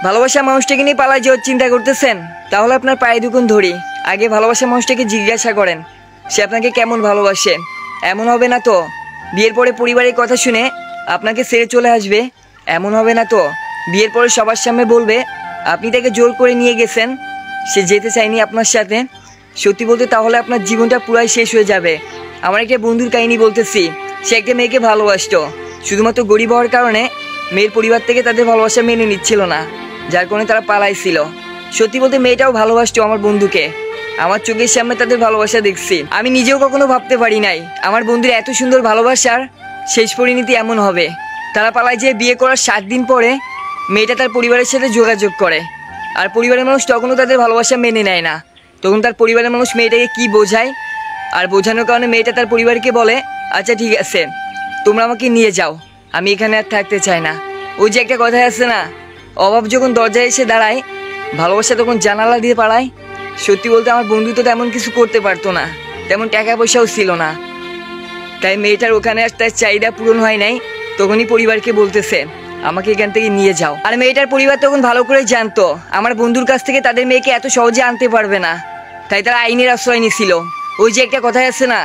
ভালোবাসা মানুষটাকে নিয়ে পালায় যাওয়ার চিন্তা করতেছেন, তাহলে আপনার পায়ে দুকুন ধরি। আগে ভালোবাসা মানুষটাকে জিজ্ঞাসা করেন সে আপনাকে কেমন ভালোবাসে। এমন হবে না তো বিয়ের পরে পরিবারের কথা শুনে আপনাকে ছেড়ে চলে আসবে। এমন হবে না তো বিয়ের পরে সবার সামনে বলবে আপনি তাকে জোর করে নিয়ে গেছেন, সে যেতে চায়নি আপনার সাথে। সত্যি বলতে তাহলে আপনার জীবনটা পুরাই শেষ হয়ে যাবে। আমার একটা বন্ধুর কাহিনী বলতেছি। সে একটা মেয়েকে ভালোবাসতো, শুধুমাত্র গরিব হওয়ার কারণে মেয়ের পরিবার থেকে তাদের ভালোবাসা মেনে নিচ্ছিল না, যার কারণে তারা পালাইছিল। সত্যি বলতে মেয়েটাও ভালোবাসতো আমার বন্ধুকে। আমার চোখের সামনে তাদের ভালোবাসা দেখছি। আমি নিজেও কখনো ভাবতে পারি নাই আমার বন্ধুর এত সুন্দর ভালোবাসার শেষ পরিণতি এমন হবে। তারা পালায় যেয়ে বিয়ে করার 7 দিন পরে মেয়েটা তার পরিবারের সাথে যোগাযোগ করে, আর পরিবারের মানুষ তখনও তাদের ভালোবাসা মেনে নেয় না। তখন তার পরিবারের মানুষ মেয়েটাকে কি বোঝায়, আর বোঝানোর কারণে মেয়েটা তার পরিবারকে বলে আচ্ছা ঠিক আছে তোমরা আমাকে নিয়ে যাও, আমি এখানে আর থাকতে চাই না। ওই যে একটা কথা আছে না, অভাব যখন দরজায় এসে দাঁড়ায় ভালোবাসা তখন জানালা দিয়ে পালায়। সত্যি বলতে আমার বন্ধু তো তেমন কিছু করতে পারতো না, তেমন টাকা পয়সাও ছিল না, তাই মেয়েটার ওখানে আর তার চাহিদা পূরণ হয় নাই। তখনই পরিবারকে বলতেছে আমাকে এখান থেকে নিয়ে যাও। আর মেয়েটার পরিবার তখন ভালো করে জানতো আমার বন্ধুর কাছ থেকে তাদের মেয়েকে এত সহজে আনতে পারবে না, তাই তারা আইনের আশ্রয় নিয়েছিল। ওই যে একটা কথা আছে না,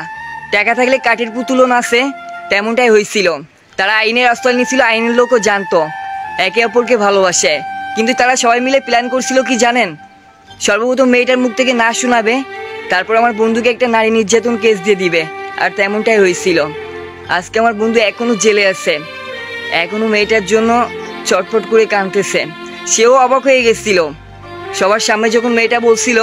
টাকা থাকলে কাঠের পুতুলও নাচে, তেমনটাই হয়েছিল। তারা আইনের আশ্রয় নিয়েছিল, আইনের লোকও জানতো একে অপরকে ভালোবাসে। কিন্তু তারা সবাই মিলে প্ল্যান করছিল কি জানেন, সর্বপ্রথম মেয়েটার মুখ থেকে না শোনাবে, তারপর আমার বন্ধুকে একটা নারী নির্যাতন কেস দিয়ে দিবে। আর তেমনটাই হয়েছিল। আজকে আমার বন্ধু এখনো জেলে আছে, এখনো মেয়েটার জন্য চটপট করে কাঁদতেছে। সেও অবাক হয়ে গেছিল সবার সামনে যখন মেয়েটা বলছিল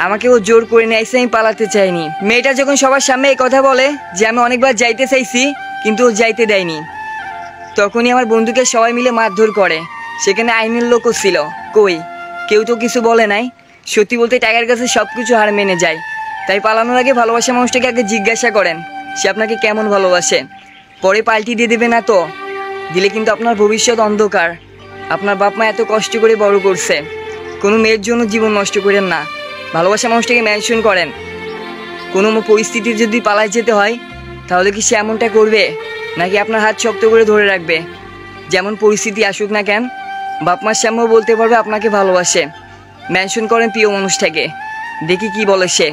আমাকে ও জোর করে নিয়ে আইসে, আমি পালাতে চাইনি। মেয়েটা যখন সবার সামনে এই কথা বলে যে আমি অনেকবার যাইতে চাইছি কিন্তু ও যাইতে দেয়নি, তখনই আমার বন্ধুকে সবাই মিলে মারধর করে। সেখানে আইনের লোকও ছিল, কই কেউ তো কিছু বলে নাই। সত্যি বলতে টাকার কাছে সব কিছু হার মেনে যায়। তাই পালানোর আগে ভালোবাসা মানুষটাকে আগে জিজ্ঞাসা করেন সে আপনাকে কেমন ভালোবাসে। পরে পাল্টি দিয়ে দেবে না তো, দিলে কিন্তু আপনার ভবিষ্যৎ অন্ধকার। আপনার বাপ মা এত কষ্ট করে বড় করছে, কোনো মেয়ের জন্য জীবন নষ্ট করেন না। ভালোবাসা মানুষটাকে মেনশন করেন। কোনো পরিস্থিতি যদি পালায় যেতে হয় তাহলে কি সে এমনটা করবে, নাকি আপনার হাত শক্ত করে ধরে রাখবে? যেমন পরিস্থিতি আসুক না কেন বাপ মার সামনেও বলতে পারবে আপনাকে ভালোবাসে। মেনশন করেন প্রিয় মানুষটাকে, দেখি কি বলে সে।